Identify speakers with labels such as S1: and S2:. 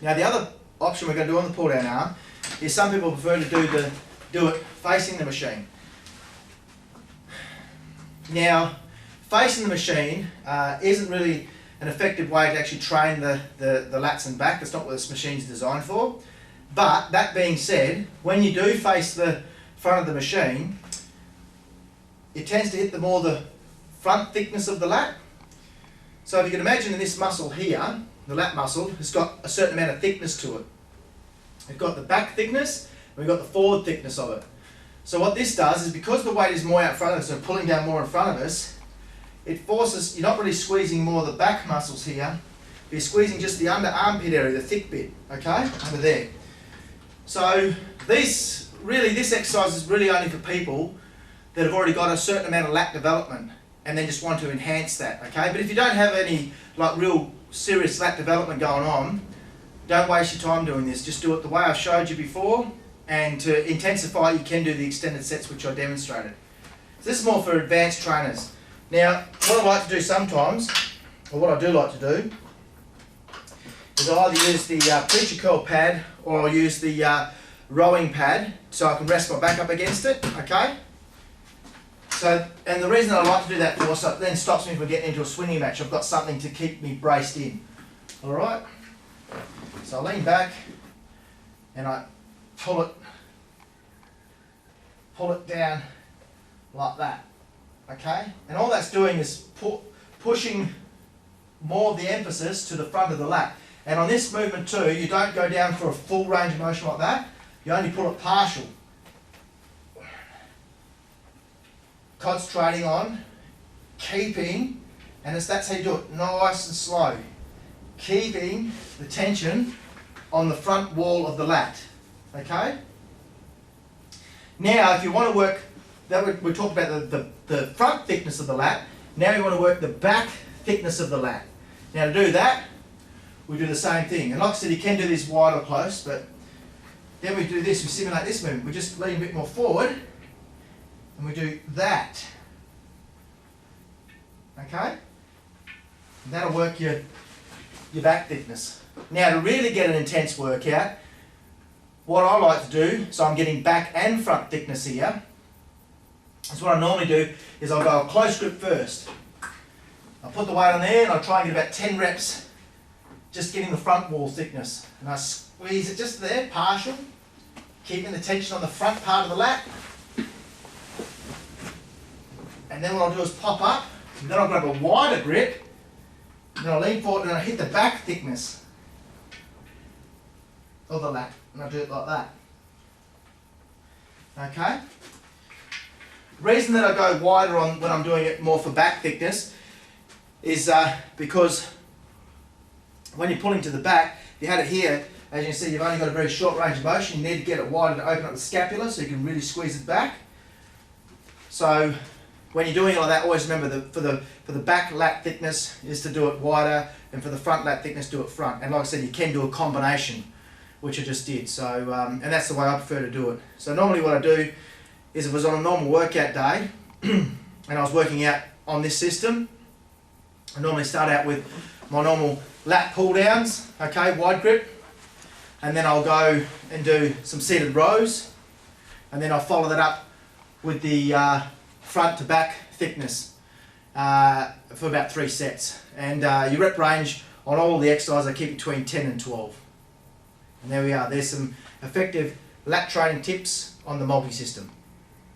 S1: Now the other option we're going to do on the pull down arm is some people prefer to do it facing the machine. Now facing the machine isn't really an effective way to actually train the lats and back. That's not what this machine's designed for. But that being said, when you do face the front of the machine, it tends to hit the front thickness of the lat. So if you can imagine in this muscle here, the lat muscle has got a certain amount of thickness to it. We've got the back thickness, and we've got the forward thickness of it. So what this does is, because the weight is more out front of us, so pulling down more in front of us, it forces, you're not really squeezing more of the back muscles here, you're squeezing just the under armpit area, the thick bit, okay, under there. So this exercise is really only for people that have already got a certain amount of lat development and then just want to enhance that, okay? But if you don't have any like real serious lat development going on, don't waste your time doing this. Just do it the way I've showed you before, and to intensify you can do the extended sets which I demonstrated. So this is more for advanced trainers. Now what I like to do sometimes, or what I do like to do, is I either use the preacher curl pad or I'll use the rowing pad so I can rest my back up against it, okay? So, and the reason I like to do that for, so it then stops me from getting into a swinging match. I've got something to keep me braced in. Alright? So I lean back and I pull it down like that. Okay? And all that's doing is pushing more of the emphasis to the front of the lat. And on this movement too, you don't go down for a full range of motion like that. You only pull it partial. Concentrating on keeping, and that's how you do it, nice and slow. Keeping the tension on the front wall of the lat. Okay? Now, if you want to work, we talked about the front thickness of the lat. Now you want to work the back thickness of the lat. Now to do that, we do the same thing. And like I said, you can do this wide or close, but then we do this, we simulate this movement. We just lean a bit more forward, and we do that. Okay? And that'll work your back thickness. Now to really get an intense workout, what I like to do, so I'm getting back and front thickness here, is what I normally do is I'll go a close grip first. I'll put the weight on there and I'll try and get about 10 reps just getting the front wall thickness. And I squeeze it just there, partial, keeping the tension on the front part of the lat. And then what I'll do is pop up, and then I'll grab a wider grip, and then I'll lean forward and I'll hit the back thickness of the lat. And I'll do it like that. Okay? The reason that I go wider on when I'm doing it more for back thickness is because when you're pulling to the back, if you had it here, as you can see, you've only got a very short range of motion. You need to get it wider to open up the scapula so you can really squeeze it back. So when you're doing all that, always remember that for the back lat thickness is to do it wider, and for the front lat thickness, do it front. And like I said, you can do a combination, which I just did. So and that's the way I prefer to do it. So normally what I do is, if it was on a normal workout day and I was working out on this system, I normally start out with my normal lat pull downs, okay, wide grip, and then I'll go and do some seated rows, and then I'll follow that up with the front to back thickness for about 3 sets. And your rep range on all the exercises I keep between 10 and 12. And there we are, there's some effective lat training tips on the multi-system.